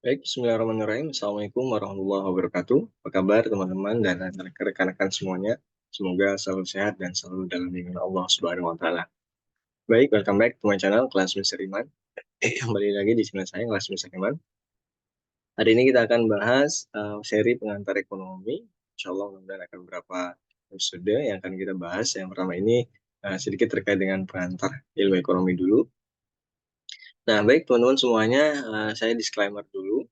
Baik, bismillahirrahmanirrahim. Assalamualaikum warahmatullahi wabarakatuh. Apa kabar teman-teman dan rekan-rekan semuanya? Semoga selalu sehat dan selalu dalam lindungan Allah Subhanahu wa taala. Baik, welcome back to my channel Kelas Mister Iman. Kembali lagi di channel saya Kelas Mister Iman. Hari ini kita akan bahas seri pengantar ekonomi. Insya Allah mudah-mudahan akan beberapa episode yang akan kita bahas. Yang pertama ini sedikit terkait dengan pengantar ilmu ekonomi dulu. Nah, baik teman-teman semuanya, saya disclaimer dulu.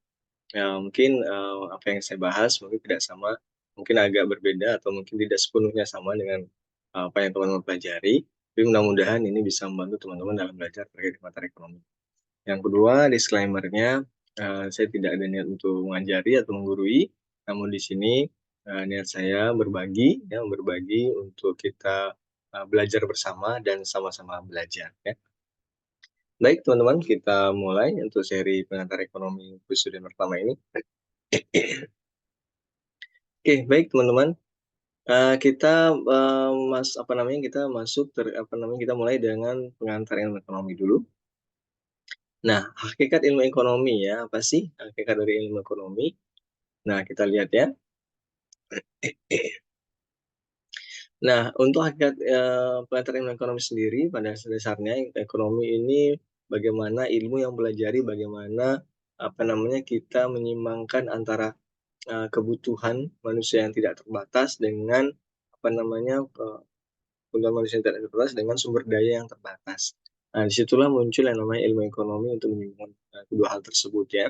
Ya, mungkin apa yang saya bahas mungkin tidak sama, mungkin agak berbeda atau mungkin tidak sepenuhnya sama dengan apa yang teman-teman pelajari. Tapi mudah-mudahan ini bisa membantu teman-teman dalam belajar terkait materi ekonomi. Yang kedua, disclaimer-nya, saya tidak ada niat untuk mengajari atau menggurui, namun di sini niat saya berbagi, ya, berbagi untuk kita belajar bersama dan sama-sama belajar. Ya. Baik teman-teman, kita mulai untuk seri pengantar ekonomi episode pertama ini. Oke, baik teman-teman. Kita kita masuk kita mulai dengan pengantar ilmu ekonomi dulu. Nah, hakikat ilmu ekonomi ya, apa sih hakikat dari ilmu ekonomi? Nah, kita lihat ya. Nah, untuk hakikat pengantar ilmu ekonomi sendiri pada dasarnya ekonomi ini bagaimana ilmu yang pelajari bagaimana kita menyimbangkan antara kebutuhan manusia yang tidak terbatas dengan kebutuhan manusia yang tidak terbatas dengan sumber daya yang terbatas. Nah, disitulah muncul yang namanya ilmu ekonomi untuk menyambungkan kedua hal tersebut ya.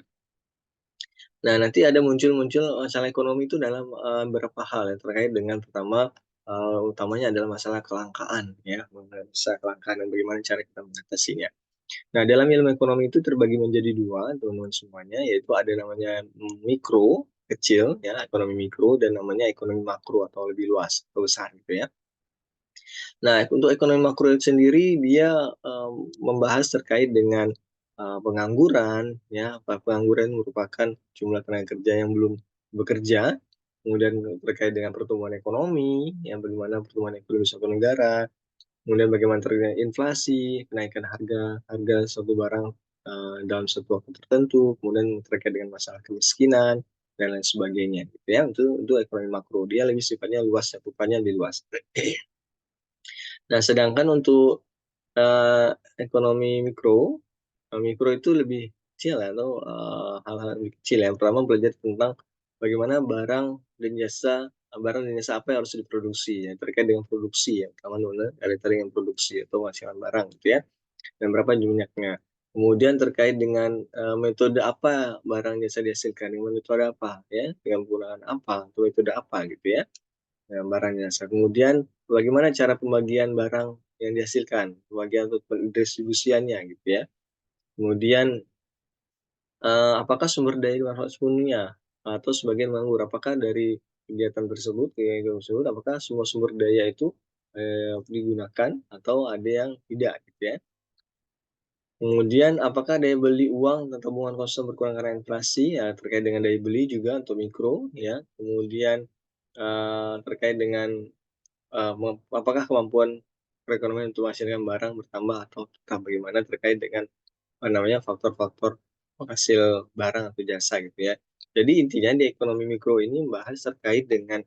Nah, nanti ada muncul masalah ekonomi itu dalam beberapa hal yang terkait dengan pertama utamanya adalah masalah kelangkaan ya, masalah kelangkaan dan bagaimana cara kita mengatasinya. Nah, dalam ilmu ekonomi itu terbagi menjadi dua, teman-teman semuanya, yaitu ada namanya mikro, kecil, ya, ekonomi mikro, dan namanya ekonomi makro atau lebih luas, atau besar gitu ya. Nah, untuk ekonomi makro itu sendiri, dia membahas terkait dengan pengangguran, ya, pengangguran merupakan jumlah tenaga kerja yang belum bekerja, kemudian terkait dengan pertumbuhan ekonomi, yang bagaimana pertumbuhan ekonomi suatu negara, kemudian bagaimana terjadi inflasi, kenaikan harga harga suatu barang dalam suatu waktu tertentu, kemudian terkait dengan masalah kemiskinan dan lain sebagainya, gitu ya. Untuk ekonomi makro dia lebih sifatnya luas, cakupannya lebih luas. Nah, sedangkan untuk ekonomi mikro, mikro itu lebih kecil ya, atau hal-hal lebih kecil ya. Yang pertama belajar tentang bagaimana barang dan jasa apa yang harus diproduksi ya, terkait dengan produksi ya. Pertama ada terkait dengan produksi atau hasilkan barang gitu ya, dan berapa jumlahnya. Kemudian terkait dengan metode apa barang jasa dihasilkan, dengan metode apa ya, dengan penggunaan apa, atau metode apa gitu ya, barang jasa. Kemudian bagaimana cara pembagian barang yang dihasilkan, pembagian atau pendistribusiannya gitu ya. Kemudian apakah sumber daya dimanfaatkan sepenuhnya atau sebagian menganggur? Apakah dari kegiatan tersebut, apakah semua sumber daya itu digunakan atau ada yang tidak gitu ya. Kemudian apakah daya beli uang dan tabungan konsumsi berkurang karena inflasi? Ya, terkait dengan daya beli juga untuk mikro ya. Kemudian terkait dengan apakah kemampuan perekonomian untuk menghasilkan barang bertambah atau tetap, bagaimana terkait dengan faktor-faktor penghasil barang atau jasa gitu ya. Jadi intinya di ekonomi mikro ini membahas terkait dengan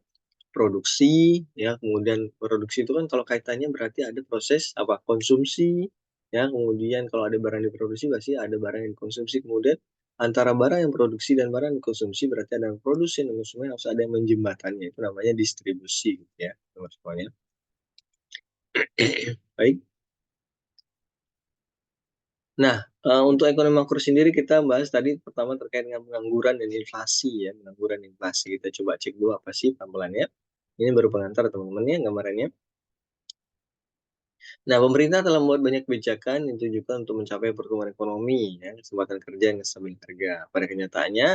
produksi ya, kemudian produksi itu kan kalau kaitannya berarti ada proses konsumsi ya, kemudian kalau ada barang diproduksi pasti ada barang yang dikonsumsi, kemudian antara barang yang produksi dan barang yang dikonsumsi berarti ada yang produksi dan konsumen, harus ada yang menjembatannya, itu namanya distribusi gitu ya teman semuanya. Baik. Nah, untuk ekonomi makro sendiri kita bahas tadi pertama terkait dengan pengangguran dan inflasi ya, pengangguran dan inflasi. Kita coba cek dulu apa sih tampilannya. Ini baru pengantar teman-teman ya gambarannya. Nah, pemerintah telah membuat banyak kebijakan yang ditujukan untuk mencapai pertumbuhan ekonomi, ya, kesempatan kerja yang stabil harga. Pada kenyataannya,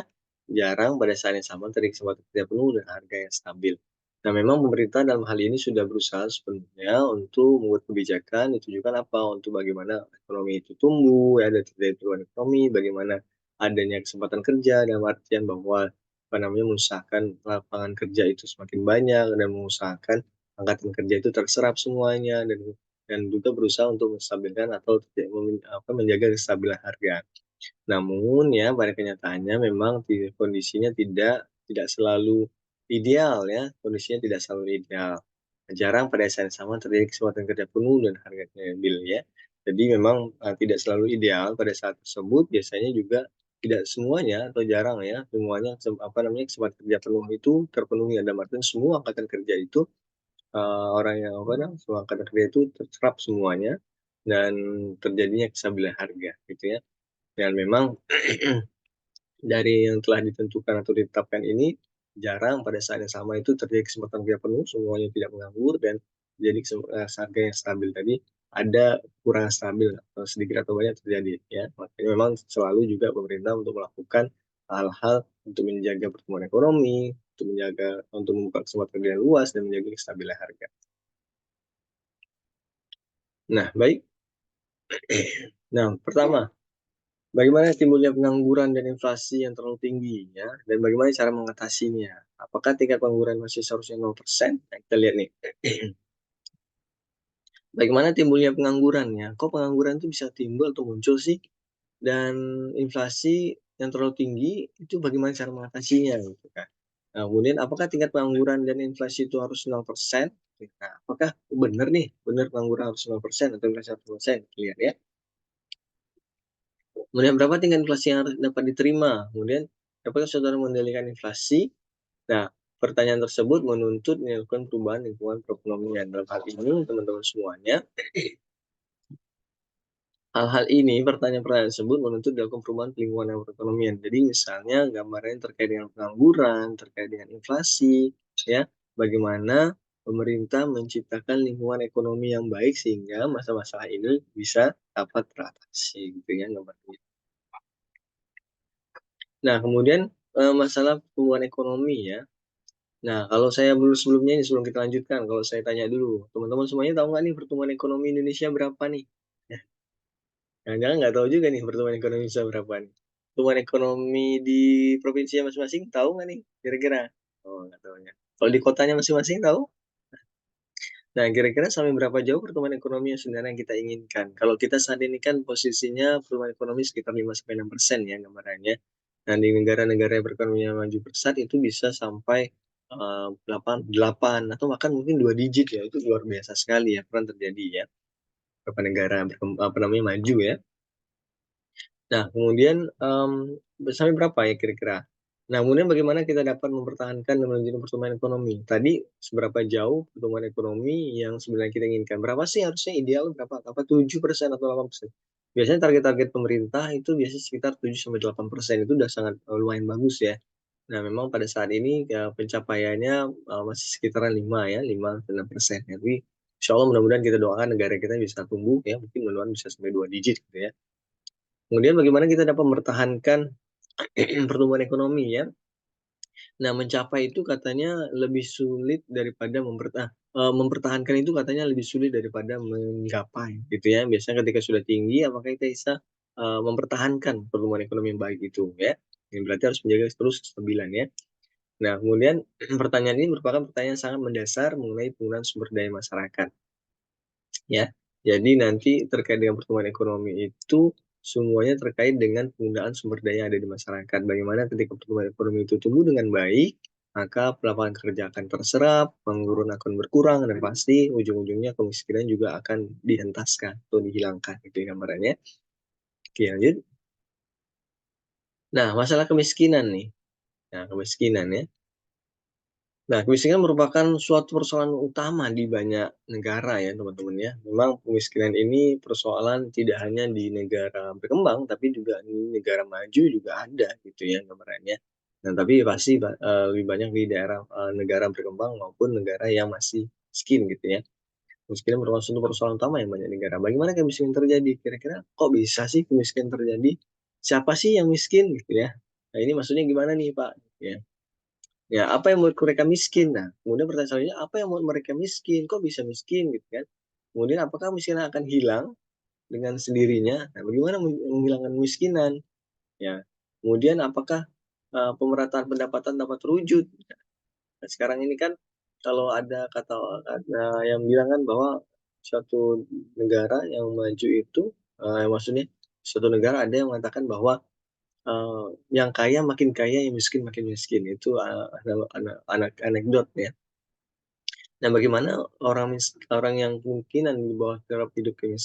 jarang pada saat yang sama terjadi kesempatan kerja penuh dan harga yang stabil. Nah, memang pemerintah dalam hal ini sudah berusaha sepenuhnya untuk membuat kebijakan ditujukan apa? Untuk bagaimana ekonomi itu tumbuh, ya, ada terjadi pertumbuhan ekonomi, bagaimana adanya kesempatan kerja dalam artian bahwa mengusahakan lapangan kerja itu semakin banyak dan mengusahakan angkatan kerja itu terserap semuanya dan juga berusaha untuk menstabilkan atau menjaga kestabilan harga. Namun ya pada kenyataannya memang kondisinya tidak selalu ideal ya, kondisinya tidak selalu ideal. Jarang pada saat yang sama terjadi kesempatan kerja penuh dan harganya stabil ya. Jadi memang, tidak selalu ideal pada saat tersebut, biasanya juga tidak semuanya atau jarang ya, semuanya kesempatan kerja penuh itu terpenuhi. Dalam artian semua angkatan kerja itu, orang yang semua angkatan kerja itu terserap semuanya dan terjadinya kestabilan harga gitu ya. Dan memang dari yang telah ditentukan atau ditetapkan ini, jarang pada saat yang sama itu terjadi kesempatan kerja penuh, semuanya tidak menganggur dan jadi harga yang stabil tadi, ada kurang stabil atau sedikit atau banyak terjadi ya. Makanya memang selalu juga pemerintah untuk melakukan hal-hal untuk menjaga pertumbuhan ekonomi, untuk membuka kesempatan kerja yang luas dan menjaga kestabilan harga. Nah, baik. Nah, pertama, bagaimana timbulnya pengangguran dan inflasi yang terlalu tinggi ya, dan bagaimana cara mengatasinya? Apakah tingkat pengangguran masih seharusnya 0%? Nah, kita lihat nih. Bagaimana timbulnya pengangguran ya? Kok pengangguran itu bisa timbul atau muncul sih? Dan inflasi yang terlalu tinggi itu bagaimana cara mengatasinya gitu kan? Nah, kemudian apakah tingkat pengangguran dan inflasi itu harus 0%? Nah, apakah benar nih, benar pengangguran harus 0% atau inflasi harus 0%? Lihat ya. Kemudian berapa tingkat inflasi yang harus dapat diterima? Kemudian dapatkah saudara mengendalikan inflasi? Nah, pertanyaan tersebut menuntut melakukan perubahan lingkungan perekonomian. Dalam hal ini, teman-teman semuanya, hal-hal ini, pertanyaan-pertanyaan tersebut menuntut dilakukan perubahan lingkungan perekonomian. Jadi misalnya gambarannya terkait dengan pengangguran, terkait dengan inflasi, ya, bagaimana pemerintah menciptakan lingkungan ekonomi yang baik sehingga masalah-masalah ini bisa dapat teratasi, gitu ya gambarnya. Nah, kemudian, masalah pertumbuhan ekonomi ya. Nah, kalau saya sebelumnya ini, sebelum kita lanjutkan, kalau saya tanya dulu, teman-teman semuanya tahu nggak nih pertumbuhan ekonomi Indonesia berapa nih? Ya, jangan-jangan nggak tahu juga nih pertumbuhan ekonomi Indonesia berapa nih. Pertumbuhan ekonomi di provinsi masing-masing tahu nggak nih kira-kira? Oh, nggak tahu ya. Kalau di kotanya masing-masing tahu? Nah, kira-kira sampai berapa jauh pertumbuhan ekonomi yang sebenarnya yang kita inginkan? Kalau kita saat ini kan posisinya pertumbuhan ekonomi sekitar 5-6% ya gambarannya. Nah, di negara-negara yang perekonomian maju pesat itu bisa sampai 8 atau bahkan mungkin 2 digit ya, itu luar biasa sekali ya, pernah terjadi ya, beberapa negara maju ya. Nah, kemudian, sampai berapa ya kira-kira? Nah, kemudian bagaimana kita dapat mempertahankan dan melanjutkan pertumbuhan ekonomi? Tadi seberapa jauh pertumbuhan ekonomi yang sebenarnya kita inginkan? Berapa sih harusnya ideal berapa? Apa 7% atau 8%? Biasanya target-target pemerintah itu biasanya sekitar 7-8%, itu udah sangat, lumayan bagus ya. Nah, memang pada saat ini, pencapaiannya, masih sekitaran 5 ya, 5-6%. Tapi insyaallah mudah-mudahan kita doakan negara kita bisa tumbuh ya, mungkin mudah-mudahan bisa sampai 2 digit gitu ya. Kemudian bagaimana kita dapat mempertahankan pertumbuhan ekonomi ya. Nah, mencapai itu katanya lebih sulit daripada mempertahankan itu katanya lebih sulit daripada menggapai gitu ya. Biasanya ketika sudah tinggi apakah kita bisa, mempertahankan pertumbuhan ekonomi yang baik itu ya. Yang berarti harus menjaga terus kestabilan ya. Nah, kemudian pertanyaan ini merupakan pertanyaan yang sangat mendasar mengenai penggunaan sumber daya masyarakat. Ya. Jadi nanti terkait dengan pertumbuhan ekonomi itu semuanya terkait dengan penggunaan sumber daya yang ada di masyarakat. Bagaimana ketika pertumbuhan ekonomi itu tumbuh dengan baik, maka lapangan kerja akan terserap, pengangguran akan berkurang, dan pasti ujung-ujungnya kemiskinan juga akan dihentaskan atau dihilangkan gitu ya gambarannya. Oke, lanjut. Nah, masalah kemiskinan nih. Nah, kemiskinan ya. Nah, kemiskinan merupakan suatu persoalan utama di banyak negara ya, teman-teman ya. Memang kemiskinan ini persoalan tidak hanya di negara berkembang, tapi juga di negara maju juga ada gitu ya gambarannya. Nah, tapi pasti lebih banyak di daerah negara berkembang maupun negara yang masih miskin gitu ya. Kemiskinan merupakan suatu persoalan utama yang banyak negara. Bagaimana kemiskinan terjadi? Kira-kira kok bisa sih kemiskinan terjadi? Siapa sih yang miskin gitu ya? Nah, ini maksudnya gimana nih, Pak? Ya. Ya, apa yang membuat mereka miskin? Nah, kemudian pertanyaan selanjutnya, apa yang membuat mereka miskin? Kok bisa miskin gitu kan? Kemudian apakah kemiskinan akan hilang dengan sendirinya? Nah, bagaimana menghilangkan kemiskinan? Ya. Kemudian apakah pemerataan pendapatan dapat terwujud? Nah, sekarang ini kan kalau ada yang bilang kan bahwa suatu negara yang maju itu, maksudnya suatu negara ada yang mengatakan bahwa, yang kaya makin kaya, yang miskin makin miskin. Itu, anekdot ya. Nah, bagaimana orang yang kemungkinan di bawah taraf hidup yang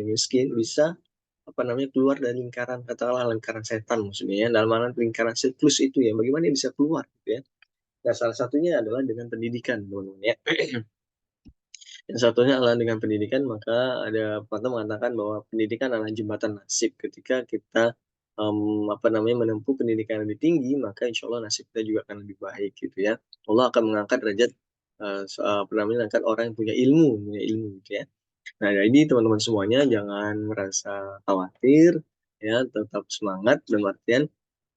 miskin bisa, apa namanya, keluar dari lingkaran, katakanlah lingkaran setan maksudnya ya, dalam artian lingkaran siklus itu ya, bagaimana dia bisa keluar gitu ya. Nah, salah satunya adalah dengan pendidikan teman-teman ya. Yang satunya adalah dengan pendidikan, maka ada pepatah mengatakan bahwa pendidikan adalah jembatan nasib. Ketika kita, apa namanya, menempuh pendidikan yang lebih tinggi, maka insya Allah nasib kita juga akan lebih baik gitu ya. Allah akan mengangkat derajat, apa namanya, mengangkat orang yang punya ilmu gitu ya. Nah, jadi teman-teman semuanya jangan merasa khawatir ya, tetap semangat dalam artian,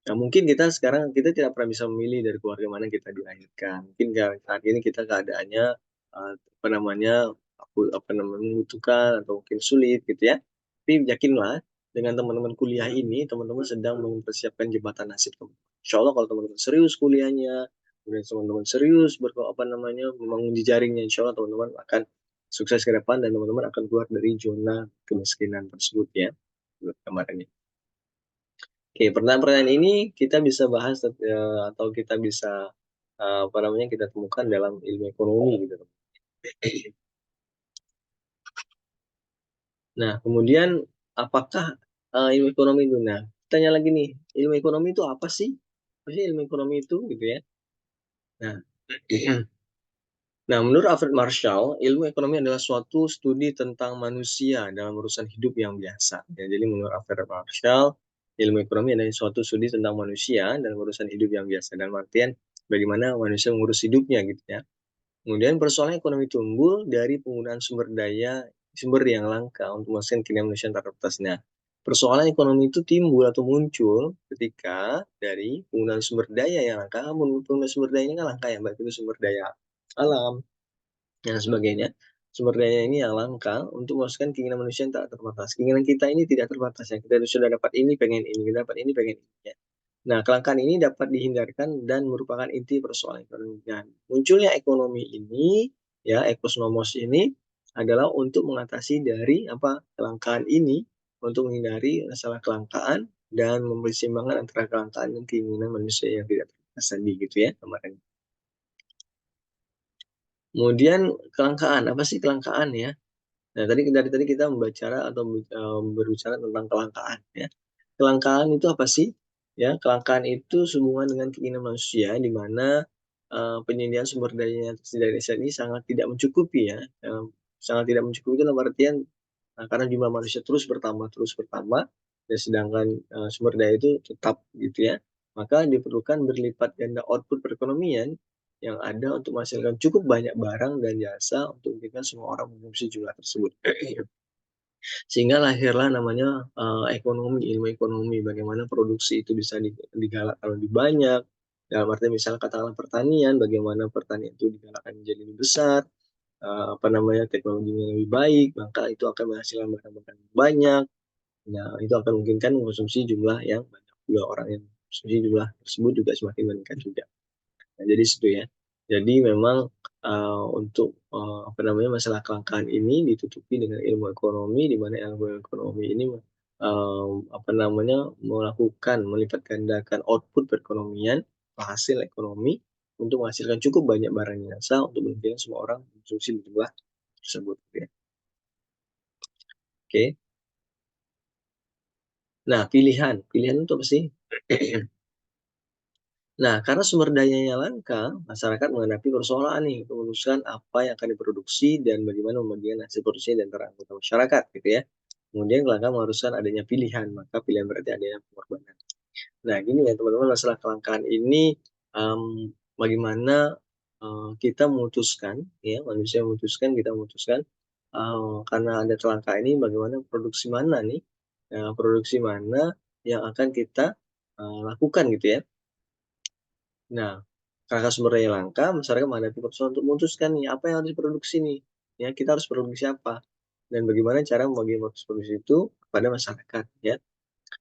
nah, mungkin kita tidak pernah bisa memilih dari keluarga mana kita dilahirkan. Mungkin saat ini kita keadaannya, apa namanya, membutuhkan atau mungkin sulit gitu ya. Tapi yakinlah dengan teman-teman kuliah ini, teman-teman sedang mempersiapkan jembatan nasib teman. Insya Allah kalau teman-teman serius kuliahnya, kemudian teman-teman serius apa namanya, membangun jejaringnya, insya Allah teman-teman akan sukses ke depan dan teman-teman akan keluar dari zona kemiskinan tersebut ya, kemarin. Oke, pertanyaan-pertanyaan ini kita bisa bahas, atau kita bisa, apa namanya, kita temukan dalam ilmu ekonomi gitu. Nah, kemudian apakah, ilmu ekonomi itu tanya lagi nih, ilmu ekonomi itu apa sih? Apa sih ilmu ekonomi itu gitu ya? Nah nah, menurut Alfred Marshall, ilmu ekonomi adalah suatu studi tentang manusia dalam urusan hidup yang biasa. Ya, jadi menurut Alfred Marshall, ilmu ekonomi adalah suatu studi tentang manusia dalam urusan hidup yang biasa. Dalam artian bagaimana manusia mengurus hidupnya gitu ya. Kemudian persoalan ekonomi tumbuh dari penggunaan sumber yang langka untuk menghasilkan kinerja manusia yang terbatas. Nah, persoalan ekonomi itu timbul atau muncul ketika dari penggunaan sumber daya yang langka. Penggunaan sumber daya ini kan langka ya, baik itu sumber daya alam dan sebagainya. Sumber daya ini yang langka untuk memuaskan keinginan manusia yang tak terbatas. Keinginan kita ini tidak terbatas ya. Kita sudah dapat ini, pengen ini, kita dapat ini, pengen ini. Ya. Nah, kelangkaan ini dapat dihindarkan dan merupakan inti persoalan ekonomi. Dan munculnya ekonomi ini, ya, ekosnomos ini adalah untuk mengatasi dari apa kelangkaan ini, untuk menghindari masalah kelangkaan dan memperseimbangkan antara kelangkaan dan keinginan manusia yang tidak terbatas tadi gitu ya kemarin. Kemudian kelangkaan, apa sih kelangkaan ya? Nah, dari tadi kita berbicara tentang kelangkaan ya. Kelangkaan itu apa sih? Ya, kelangkaan itu sehubungan dengan keinginan manusia di mana, penyediaan sumber daya yang tersedia di saat ini sangat tidak mencukupi ya, sangat tidak mencukupi itu dalam artian, karena jumlah manusia terus bertambah, dan sedangkan, sumber daya itu tetap gitu ya, maka diperlukan berlipat ganda output perekonomian yang ada untuk menghasilkan cukup banyak barang dan jasa untuk kita semua orang mengonsumsi jumlah tersebut. Sehingga lahirlah namanya, ilmu ekonomi, bagaimana produksi itu bisa digalakkan lebih banyak, dalam artian misalnya katakanlah pertanian, bagaimana pertanian itu digalakkan menjadi lebih besar, apa namanya, teknologinya lebih baik, maka itu akan menghasilkan barang-barang yang banyak. Nah, itu akan memungkinkan mengkonsumsi jumlah yang banyak juga, orang yang mengkonsumsi jumlah tersebut juga semakin meningkat juga. Nah, jadi situ ya. Jadi memang, untuk, apa namanya, masalah kelangkaan ini ditutupi dengan ilmu ekonomi, di mana ilmu ekonomi ini, apa namanya, melipat gandakan output perekonomian, hasil ekonomi, untuk menghasilkan cukup banyak barang dan jasa untuk memungkinkan semua orang mengkonsumsi jumlah tersebut, gitu ya. Oke. Nah, pilihan itu apa sih? Nah, karena sumber dayanya langka, masyarakat menghadapi persoalan nih, untuk memutuskan apa yang akan diproduksi dan bagaimana membagikan hasil produksinya di antara anggota masyarakat, gitu ya. Kemudian kelangkaan mengharuskan adanya pilihan, maka pilihan berarti adanya pengorbanan. Nah, gini ya teman-teman, masalah kelangkaan ini, bagaimana, kita memutuskan, ya, manusia memutuskan, kita memutuskan, karena ada kelangkaan ini, bagaimana produksi mana nih, produksi mana yang akan kita, lakukan gitu ya. Nah, karena sumber daya langka, masyarakat menghadapi persoalan untuk memutuskan nih, apa yang harus diproduksi nih, ya, kita harus produksi apa, dan bagaimana cara membagi produksi itu kepada masyarakat, ya.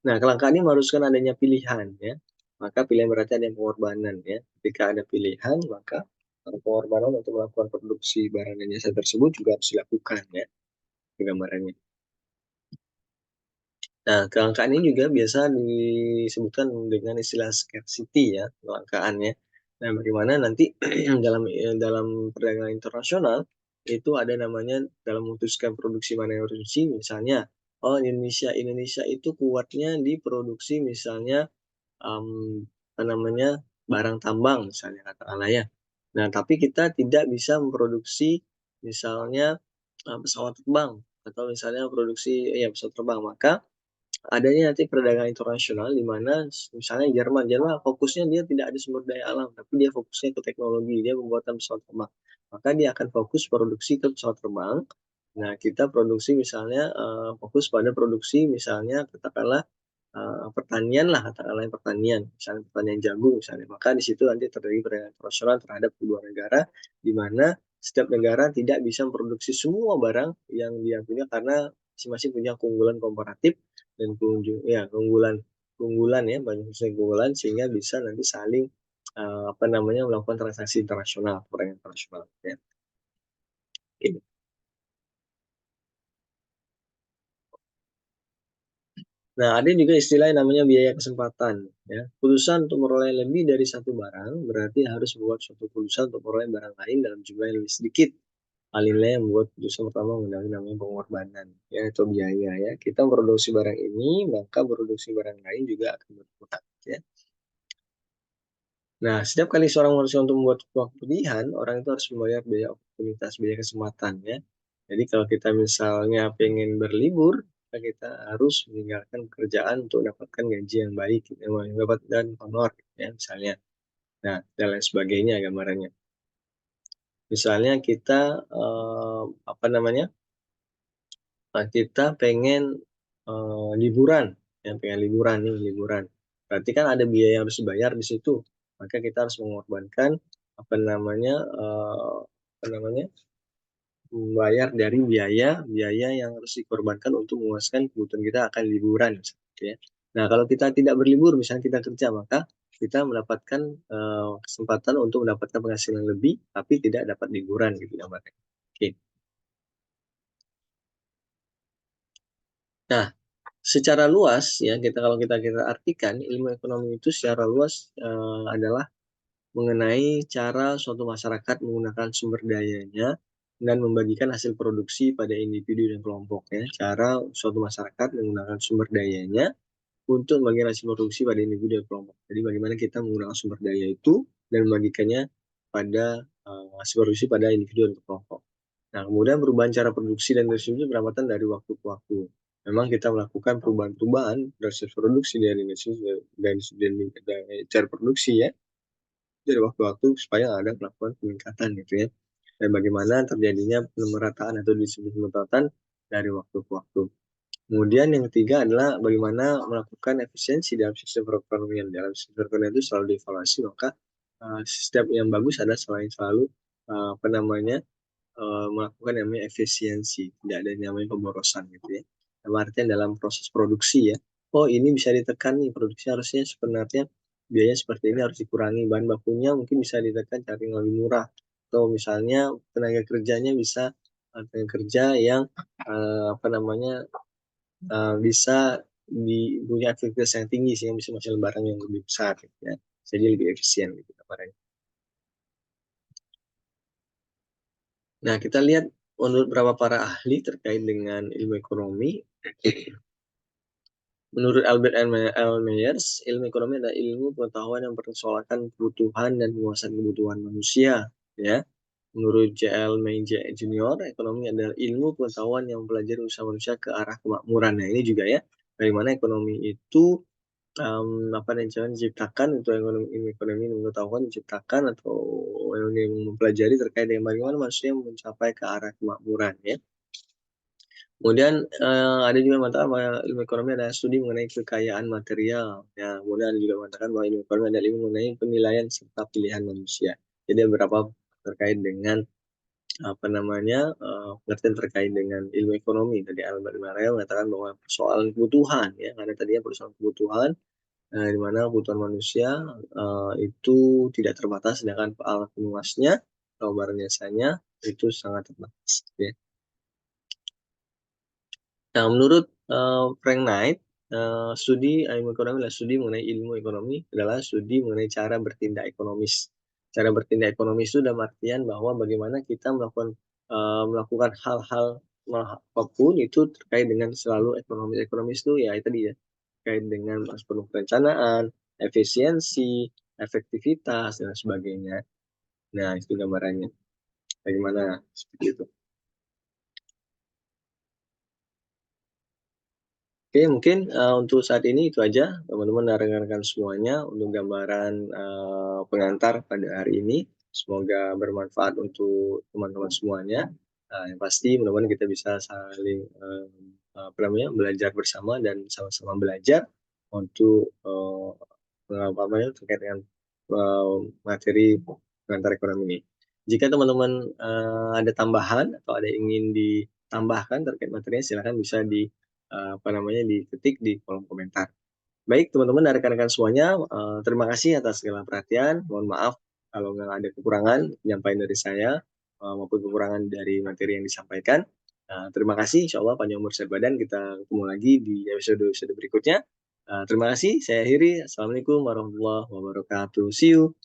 Nah, kelangkaan ini mengharuskan adanya pilihan, ya, maka pilihan berarti ada pengorbanan, ya. Ketika ada pilihan, maka pengorbanan untuk melakukan produksi barang dan jasa tersebut juga harus dilakukan, ya, gambarannya. Nah, kelangkaan ini juga biasa disebutkan dengan istilah scarcity ya, kelangkaannya. Nah, bagaimana nanti dalam perdagangan internasional itu ada namanya dalam memutuskan produksi mana yang harus diisi, misalnya, oh Indonesia itu kuatnya di produksi misalnya apa namanya, barang tambang misalnya katakanlah ya. Nah, tapi kita tidak bisa memproduksi misalnya, pesawat terbang atau misalnya produksi ya pesawat terbang, maka adanya nanti perdagangan internasional di mana misalnya Jerman fokusnya dia tidak ada sumber daya alam, tapi dia fokusnya ke teknologi, dia pembuatan pesawat terbang. Maka dia akan fokus produksi ke pesawat terbang. Nah, kita produksi misalnya, fokus pada produksi misalnya katakanlah, pertanian lah, katakanlah pertanian, misalnya pertanian jagung misalnya. Maka di situ nanti terjadi perdagangan internasional terhadap kedua negara, di mana setiap negara tidak bisa memproduksi semua barang yang dia punya karena masing-masing punya keunggulan komparatif dan keunggulan keunggulan ya, banyak sekali keunggulan sehingga bisa nanti saling, apa namanya, melakukan transaksi internasional, perdagangan internasional ya, gitu. Nah, ada juga istilah yang namanya biaya kesempatan ya. Keputusan untuk memperoleh lebih dari satu barang berarti harus membuat suatu keputusan untuk memperoleh barang lain dalam jumlah yang lebih sedikit. Hal inilah yang membuat keputusan pertama menggunakan namanya pengorbanan ya, atau biaya ya. Kita memproduksi barang ini, maka produksi barang lain juga akan berkurang ya. Nah, setiap kali seorang manusia untuk membuat sebuah pilihan, orang itu harus membayar biaya oportunitas, biaya kesempatan ya. Jadi kalau kita misalnya pengen berlibur, maka kita harus meninggalkan pekerjaan untuk mendapatkan gaji yang baik, dapat dan honor ya misalnya. Nah, dan lain sebagainya gambarannya. Misalnya kita apa namanya? Kita pengen liburan, ya pengen liburan nih, liburan. Berarti kan ada biaya yang harus dibayar di situ. Maka kita harus mengorbankan apa namanya, apa namanya, membayar dari biaya biaya yang harus dikorbankan untuk memuaskan kebutuhan kita akan liburan, gitu ya. Nah, kalau kita tidak berlibur, misalnya kita kerja, maka kita mendapatkan kesempatan untuk mendapatkan penghasilan lebih, tapi tidak dapat liburan gitu ya, Mbak. Oke. Nah, secara luas ya, kita artikan ilmu ekonomi itu secara luas, adalah mengenai cara suatu masyarakat menggunakan sumber dayanya dan membagikan hasil produksi pada individu dan kelompok ya. Cara suatu masyarakat menggunakan sumber dayanya untuk membagikan hasil produksi pada individu dan kelompok. Jadi bagaimana kita menggunakan sumber daya itu dan membagikannya pada, hasil produksi pada individu dan kelompok. Nah, kemudian perubahan cara produksi dan distribusi beramatan dari waktu ke waktu. Memang kita melakukan perubahan-perubahan proses produksi dari cara produksi ya, dari waktu ke waktu supaya ada melakukan peningkatan gitu ya. Dan bagaimana terjadinya pemerataan atau distribusi pemerataan dari waktu ke waktu. Kemudian yang ketiga adalah bagaimana melakukan efisiensi dalam sistem perekonomian. Dalam sistem perekonomian itu selalu dievaluasi, maka sistem yang bagus ada selalu apa namanya, melakukan yang namanya efisiensi, tidak ada yang namanya pemborosan gitu ya. Dalam artian dalam proses produksi ya, oh ini bisa ditekan nih, produksi harusnya sebenarnya biaya seperti ini harus dikurangi, bahan bakunya mungkin bisa ditekan cari yang lebih murah, atau misalnya tenaga kerjanya bisa tenaga kerja yang apa namanya, bisa punya aktivitas yang tinggi sehingga bisa menghasilkan barang yang lebih besar gitu ya, jadi lebih efisien gitu barangnya. Nah, kita lihat menurut beberapa para ahli terkait dengan ilmu ekonomi, menurut Albert Elmeyers, ilmu ekonomi adalah ilmu pengetahuan yang mempersoalkan kebutuhan dan penguasaan kebutuhan manusia. Ya, menurut J.L. May Junior, ekonomi adalah ilmu pengetahuan yang mempelajari usaha manusia ke arah kemakmuran. Nah, ini juga ya, bagaimana ekonomi itu apa yang diciptakan untuk ekonomi ilmu pengetahuan diciptakan atau yang mempelajari terkait dengan bagaimana manusia mencapai ke arah kemakmuran ya. Kemudian ada juga mengatakan bahwa ilmu ekonomi adalah studi mengenai kekayaan material. Ya, kemudian ada juga mengatakan bahwa ilmu ekonomi adalah ilmu mengenai penilaian serta pilihan manusia. Jadi ada beberapa terkait dengan apa namanya, pengertian terkait dengan ilmu ekonomi. Tadi Albert Marel mengatakan bahwa persoalan kebutuhan ya, karena tadinya persoalan kebutuhan, di mana kebutuhan manusia itu tidak terbatas, sedangkan alat pemuasnya atau barang jasanya itu sangat terbatas. Ya. Nah, menurut Frank Knight, studi ilmu ekonomi adalah studi mengenai ilmu ekonomi adalah studi mengenai cara bertindak ekonomis. Cara bertindak ekonomis itu dalam artian bahwa bagaimana kita melakukan hal-hal apapun itu terkait dengan selalu ekonomi. Ekonomis itu ya tadi ya, terkait dengan penuh perencanaan, efisiensi, efektivitas, dan sebagainya. Nah, itu gambarannya. Bagaimana? Seperti itu. Oke, mungkin, untuk saat ini itu aja, teman-teman dan rekan-rekan semuanya untuk gambaran, pengantar pada hari ini. Semoga bermanfaat untuk teman-teman semuanya. Yang pasti mudah-mudahan kita bisa saling, apa namanya, belajar bersama dan sama-sama belajar untuk, apa namanya, terkait dengan, materi pengantar ekonomi ini. Jika teman-teman, ada tambahan atau ada yang ingin ditambahkan terkait materinya, silakan bisa apa namanya, diketik di kolom komentar. Baik teman-teman dan rekan-rekan semuanya, terima kasih atas segala perhatian. Mohon maaf kalau nggak ada kekurangan penyampaian dari saya, maupun kekurangan dari materi yang disampaikan. Terima kasih, insya Allah panjang umur sehat badan, kita ketemu lagi di episode-episode berikutnya. Terima kasih, saya akhiri. Assalamualaikum warahmatullahi wabarakatuh. See you.